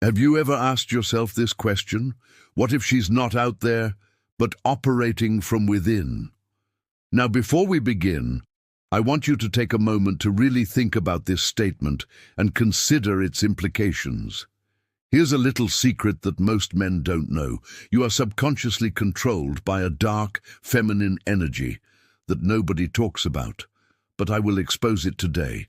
Have you ever asked yourself this question? What if she's not out there, but operating from within? Now, before we begin, I want you to take a moment to really think about this statement and consider its implications. Here's a little secret that most men don't know. You are subconsciously controlled by a dark, feminine energy that nobody talks about, but I will expose it today.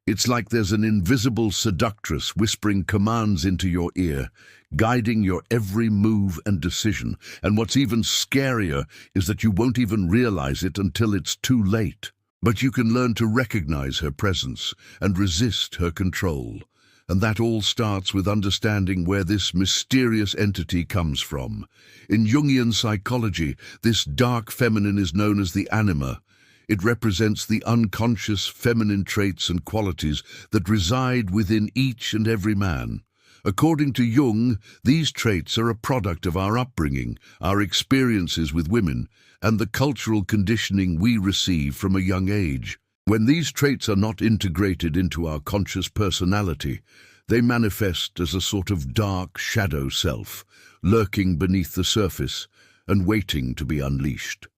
It's like there's an invisible seductress whispering commands into your ear, guiding your every move and decision. And what's even scarier is that you won't even realize it until it's too late. But you can learn to recognize her presence and resist her control. And that all starts with understanding where this mysterious entity comes from. In Jungian psychology, this dark feminine is known as the anima. It represents the unconscious feminine traits and qualities that reside within each and every man. According to Jung, these traits are a product of our upbringing, our experiences with women, and the cultural conditioning we receive from a young age. When these traits are not integrated into our conscious personality, they manifest as a sort of dark shadow self, lurking beneath the surface and waiting to be unleashed.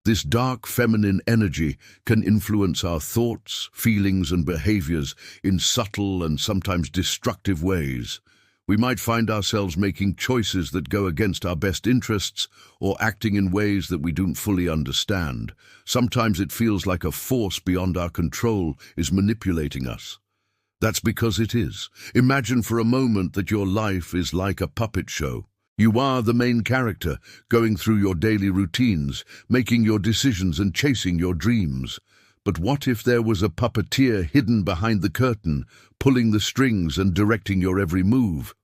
This dark feminine energy can influence our thoughts, feelings, and behaviors in subtle and sometimes destructive ways. We might find ourselves making choices that go against our best interests or acting in ways that we don't fully understand. Sometimes it feels like a force beyond our control is manipulating us. That's because it is. Imagine for a moment that your life is like a puppet show. You are the main character, going through your daily routines, making your decisions and chasing your dreams. But what if there was a puppeteer hidden behind the curtain, pulling the strings and directing your every move?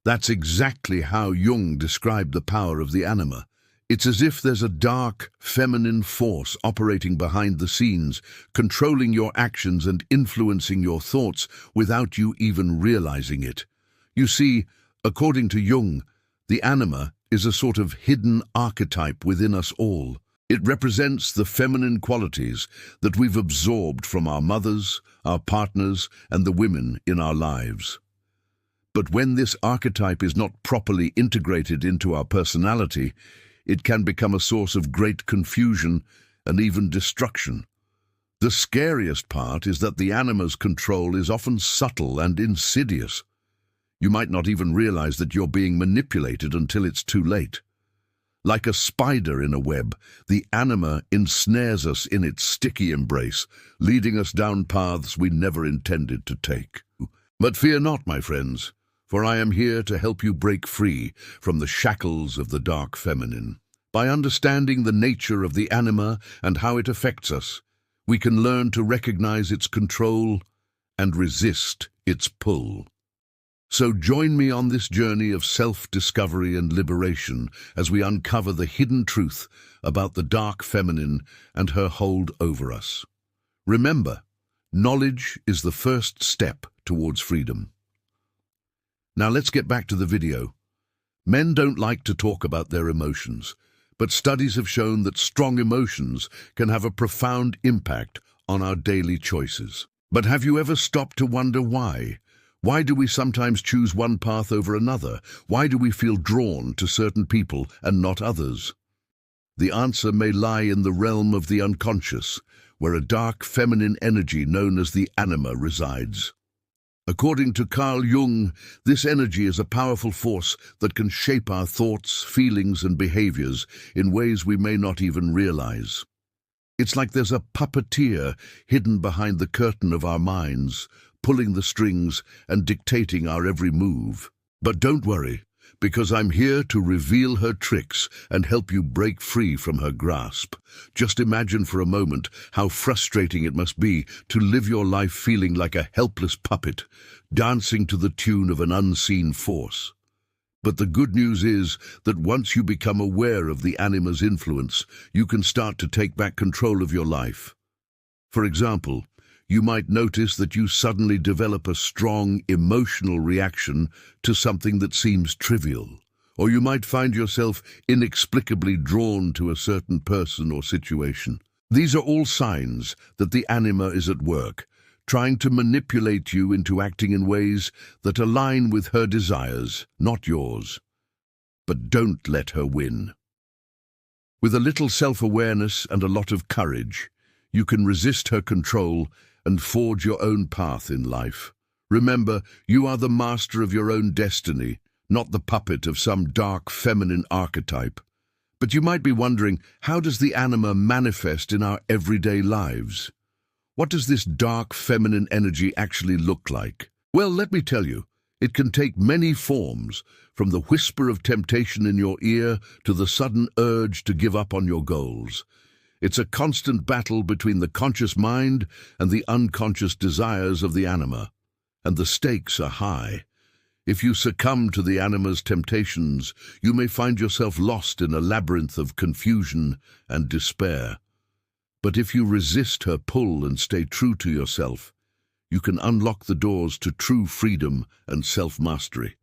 That's exactly how Jung described the power of the anima. It's as if there's a dark, feminine force operating behind the scenes, controlling your actions and influencing your thoughts without you even realizing it. You see, according to Jung, the anima is a sort of hidden archetype within us all. It represents the feminine qualities that we've absorbed from our mothers, our partners, and the women in our lives. But when this archetype is not properly integrated into our personality, it can become a source of great confusion and even destruction. The scariest part is that the anima's control is often subtle and insidious. You might not even realize that you're being manipulated until it's too late. Like a spider in a web, the anima ensnares us in its sticky embrace, leading us down paths we never intended to take. But fear not, my friends, for I am here to help you break free from the shackles of the dark feminine. By understanding the nature of the anima and how it affects us, we can learn to recognize its control and resist its pull. So join me on this journey of self-discovery and liberation as we uncover the hidden truth about the dark feminine and her hold over us. Remember, knowledge is the first step towards freedom. Now let's get back to the video. Men don't like to talk about their emotions, but studies have shown that strong emotions can have a profound impact on our daily choices. But have you ever stopped to wonder why? Why do we sometimes choose one path over another? Why do we feel drawn to certain people and not others? The answer may lie in the realm of the unconscious, where a dark feminine energy known as the anima resides. According to Carl Jung, this energy is a powerful force that can shape our thoughts, feelings, and behaviors in ways we may not even realize. It's like there's a puppeteer hidden behind the curtain of our minds, pulling the strings and dictating our every move. But don't worry, because I'm here to reveal her tricks and help you break free from her grasp. Just imagine for a moment how frustrating it must be to live your life feeling like a helpless puppet, dancing to the tune of an unseen force. But the good news is that once you become aware of the anima's influence, you can start to take back control of your life. For example, you might notice that you suddenly develop a strong emotional reaction to something that seems trivial, or you might find yourself inexplicably drawn to a certain person or situation. These are all signs that the anima is at work, trying to manipulate you into acting in ways that align with her desires, not yours. But don't let her win. With a little self-awareness and a lot of courage, you can resist her control and forge your own path in life. Remember, you are the master of your own destiny, not the puppet of some dark feminine archetype. But you might be wondering, how does the anima manifest in our everyday lives? What does this dark feminine energy actually look like? Well, let me tell you, it can take many forms, from the whisper of temptation in your ear to the sudden urge to give up on your goals. It's a constant battle between the conscious mind and the unconscious desires of the anima. And the stakes are high. If you succumb to the anima's temptations, you may find yourself lost in a labyrinth of confusion and despair. But if you resist her pull and stay true to yourself, you can unlock the doors to true freedom and self-mastery.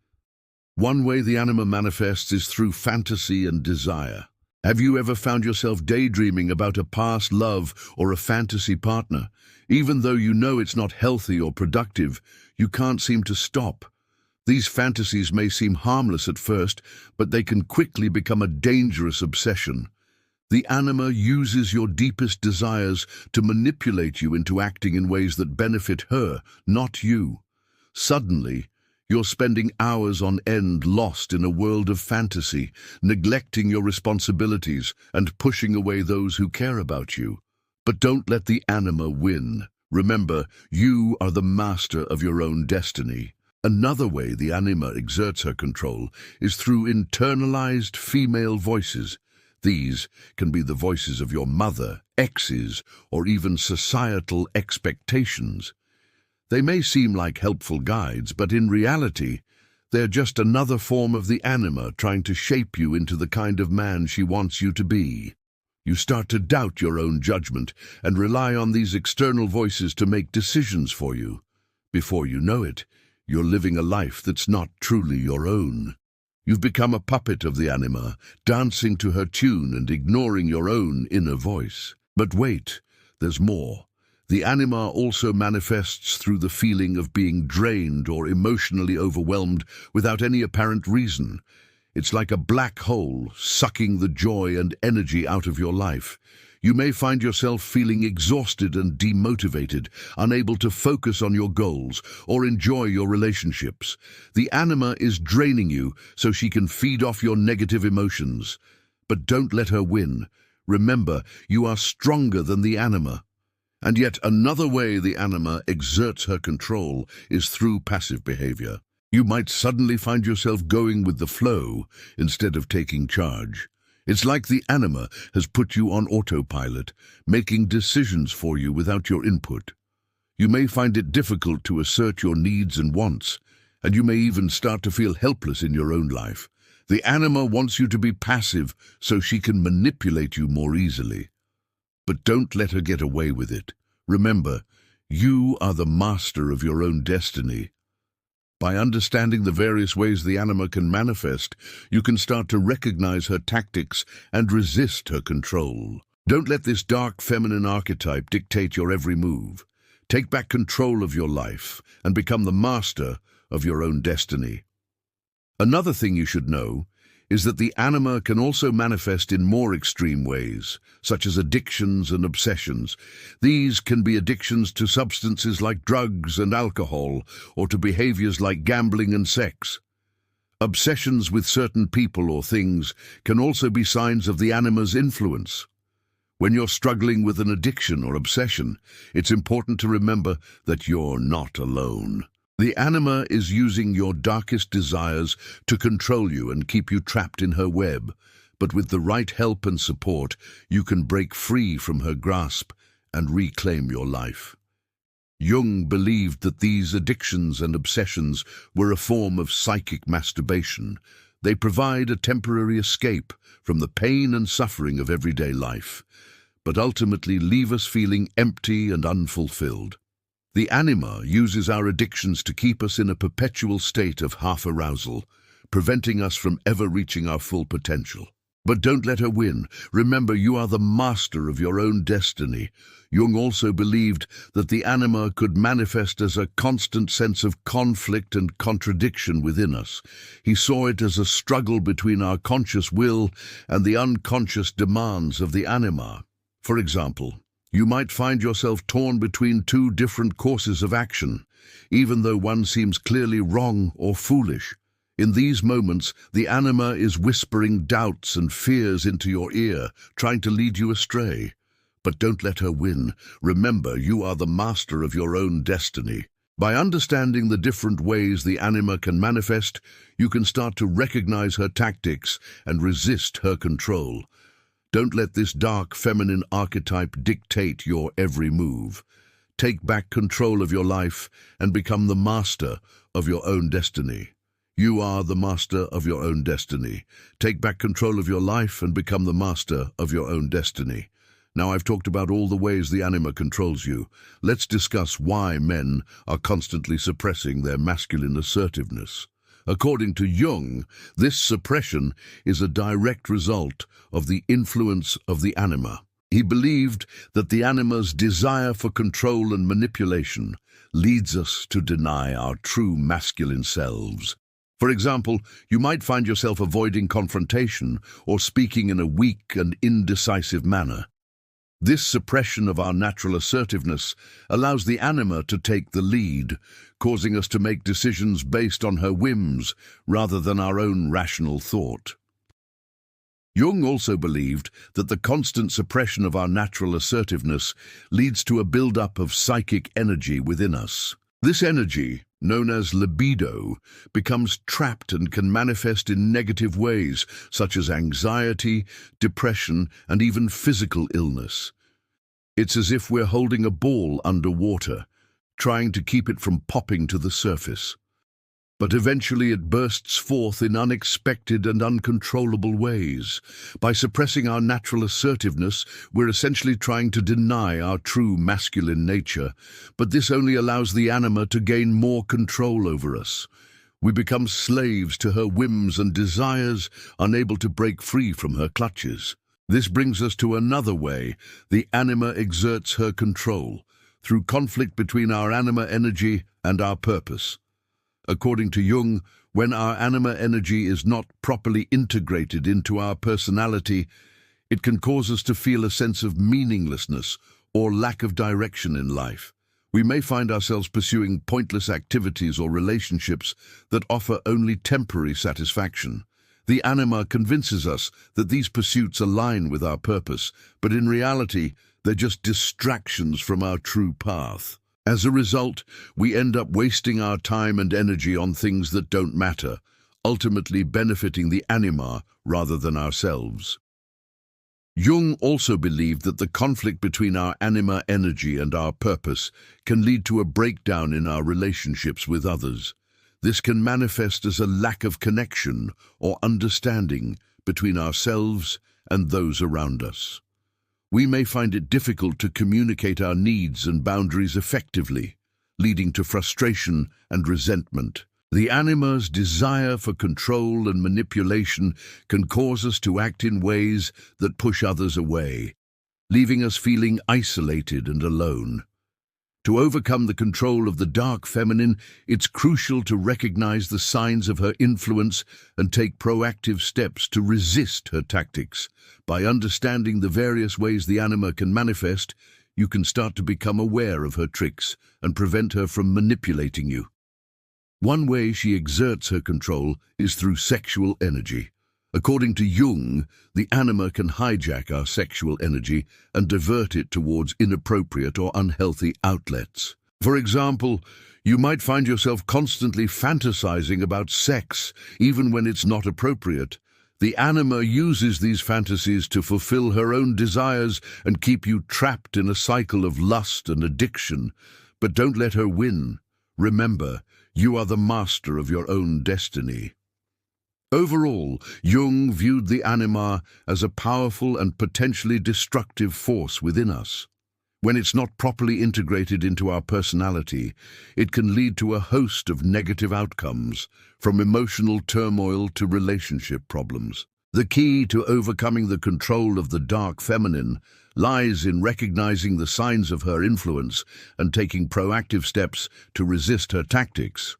One way the anima manifests is through fantasy and desire. Have you ever found yourself daydreaming about a past love or a fantasy partner? Even though you know it's not healthy or productive, you can't seem to stop. These fantasies may seem harmless at first, but they can quickly become a dangerous obsession. The anima uses your deepest desires to manipulate you into acting in ways that benefit her, not you. Suddenly, you're spending hours on end lost in a world of fantasy, neglecting your responsibilities and pushing away those who care about you. But don't let the anima win. Remember, you are the master of your own destiny. Another way the anima exerts her control is through internalized female voices. These can be the voices of your mother, exes, or even societal expectations. They may seem like helpful guides, but in reality, they're just another form of the anima trying to shape you into the kind of man she wants you to be. You start to doubt your own judgment and rely on these external voices to make decisions for you. Before you know it, you're living a life that's not truly your own. You've become a puppet of the anima, dancing to her tune and ignoring your own inner voice. But wait, there's more. The anima also manifests through the feeling of being drained or emotionally overwhelmed without any apparent reason. It's like a black hole, sucking the joy and energy out of your life. You may find yourself feeling exhausted and demotivated, unable to focus on your goals or enjoy your relationships. The anima is draining you so she can feed off your negative emotions. But don't let her win. Remember, you are stronger than the anima. And yet another way the anima exerts her control is through passive behavior. You might suddenly find yourself going with the flow instead of taking charge. It's like the anima has put you on autopilot, making decisions for you without your input. You may find it difficult to assert your needs and wants, and you may even start to feel helpless in your own life. The anima wants you to be passive so she can manipulate you more easily. But don't let her get away with it. Remember, you are the master of your own destiny. By understanding the various ways the anima can manifest, you can start to recognize her tactics and resist her control. Don't let this dark feminine archetype dictate your every move. Take back control of your life and become the master of your own destiny. Another thing you should know is that the anima can also manifest in more extreme ways, such as addictions and obsessions. These can be addictions to substances like drugs and alcohol, or to behaviors like gambling and sex. Obsessions with certain people or things can also be signs of the anima's influence. When you're struggling with an addiction or obsession, it's important to remember that you're not alone. The anima is using your darkest desires to control you and keep you trapped in her web, but with the right help and support, you can break free from her grasp and reclaim your life. Jung believed that these addictions and obsessions were a form of psychic masturbation. They provide a temporary escape from the pain and suffering of everyday life, but ultimately leave us feeling empty and unfulfilled. The anima uses our addictions to keep us in a perpetual state of half-arousal, preventing us from ever reaching our full potential. But don't let her win. Remember, you are the master of your own destiny. Jung also believed that the anima could manifest as a constant sense of conflict and contradiction within us. He saw it as a struggle between our conscious will and the unconscious demands of the anima. For example, you might find yourself torn between two different courses of action, even though one seems clearly wrong or foolish. In these moments, the anima is whispering doubts and fears into your ear, trying to lead you astray. But don't let her win. Remember, you are the master of your own destiny. By understanding the different ways the anima can manifest, you can start to recognize her tactics and resist her control. Don't let this dark feminine archetype dictate your every move. Take back control of your life and become the master of your own destiny. You are the master of your own destiny. Take back control of your life and become the master of your own destiny. Now I've talked about all the ways the anima controls you. Let's discuss why men are constantly suppressing their masculine assertiveness. According to Jung, this suppression is a direct result of the influence of the anima. He believed that the anima's desire for control and manipulation leads us to deny our true masculine selves. For example, you might find yourself avoiding confrontation or speaking in a weak and indecisive manner. This suppression of our natural assertiveness allows the anima to take the lead, causing us to make decisions based on her whims rather than our own rational thought. Jung also believed that the constant suppression of our natural assertiveness leads to a build-up of psychic energy within us. This energy, known as libido, becomes trapped and can manifest in negative ways, such as anxiety, depression, and even physical illness. It's as if we're holding a ball underwater, trying to keep it from popping to the surface. But eventually it bursts forth in unexpected and uncontrollable ways. By suppressing our natural assertiveness, we're essentially trying to deny our true masculine nature, but this only allows the anima to gain more control over us. We become slaves to her whims and desires, unable to break free from her clutches. This brings us to another way the anima exerts her control, through conflict between our anima energy and our purpose. According to Jung, when our anima energy is not properly integrated into our personality, it can cause us to feel a sense of meaninglessness or lack of direction in life. We may find ourselves pursuing pointless activities or relationships that offer only temporary satisfaction. The anima convinces us that these pursuits align with our purpose, but in reality, they're just distractions from our true path. As a result, we end up wasting our time and energy on things that don't matter, ultimately benefiting the anima rather than ourselves. Jung also believed that the conflict between our anima energy and our purpose can lead to a breakdown in our relationships with others. This can manifest as a lack of connection or understanding between ourselves and those around us. We may find it difficult to communicate our needs and boundaries effectively, leading to frustration and resentment. The anima's desire for control and manipulation can cause us to act in ways that push others away, leaving us feeling isolated and alone. To overcome the control of the dark feminine, it's crucial to recognize the signs of her influence and take proactive steps to resist her tactics. By understanding the various ways the anima can manifest, you can start to become aware of her tricks and prevent her from manipulating you. One way she exerts her control is through sexual energy. According to Jung, the anima can hijack our sexual energy and divert it towards inappropriate or unhealthy outlets. For example, you might find yourself constantly fantasizing about sex, even when it's not appropriate. The anima uses these fantasies to fulfill her own desires and keep you trapped in a cycle of lust and addiction. But don't let her win. Remember, you are the master of your own destiny. Overall, Jung viewed the anima as a powerful and potentially destructive force within us. When it's not properly integrated into our personality, it can lead to a host of negative outcomes, from emotional turmoil to relationship problems. The key to overcoming the control of the dark feminine lies in recognizing the signs of her influence and taking proactive steps to resist her tactics.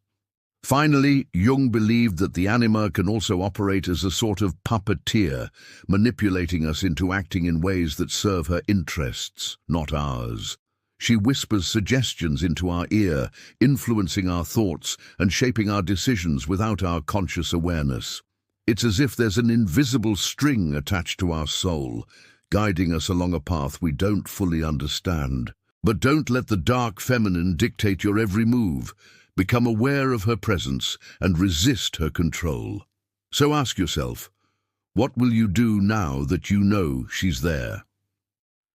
Finally, Jung believed that the anima can also operate as a sort of puppeteer, manipulating us into acting in ways that serve her interests, not ours. She whispers suggestions into our ear, influencing our thoughts and shaping our decisions without our conscious awareness. It's as if there's an invisible string attached to our soul, guiding us along a path we don't fully understand. But don't let the dark feminine dictate your every move. Become aware of her presence and resist her control. So ask yourself, what will you do now that you know she's there?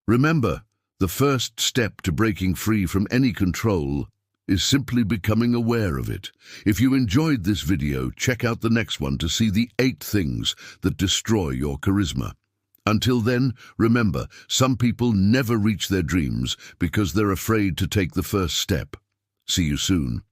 Remember, the first step to breaking free from any control is simply becoming aware of it. If you enjoyed this video, check out the next one to see the 8 things that destroy your charisma. Until then, remember, some people never reach their dreams because they're afraid to take the first step. See you soon.